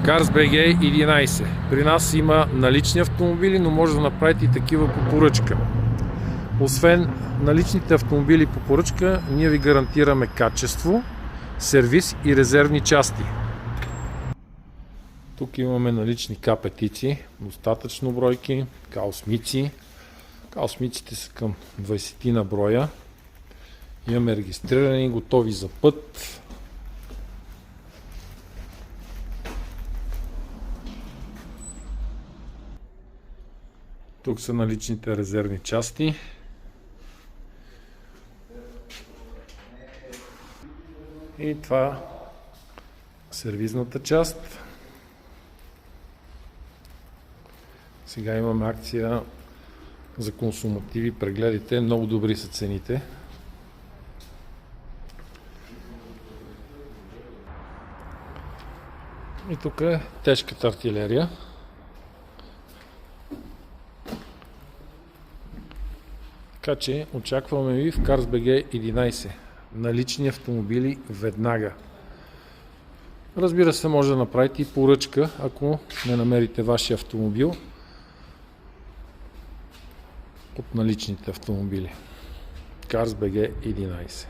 CarsBG 11. При нас има налични автомобили, но може да направите и такива по поръчка. Освен наличните автомобили по поръчка, ние ви гарантираме качество, сервис и резервни части. Тук имаме налични К5-ци, достатъчно бройки, К8-ци. К8-ците са към 20 на броя. Имаме регистрирани, готови за път. Тук са наличните резервни части. И това сервизната част. Сега имаме акция за консумативи, прегледите, много добри са цените. И тук е тежката артилерия. Така че очакваме ви в CarsBG 11. Налични автомобили веднага. Разбира се, може да направите и поръчка, ако не намерите вашия автомобил от наличните автомобили. CarsBG 11.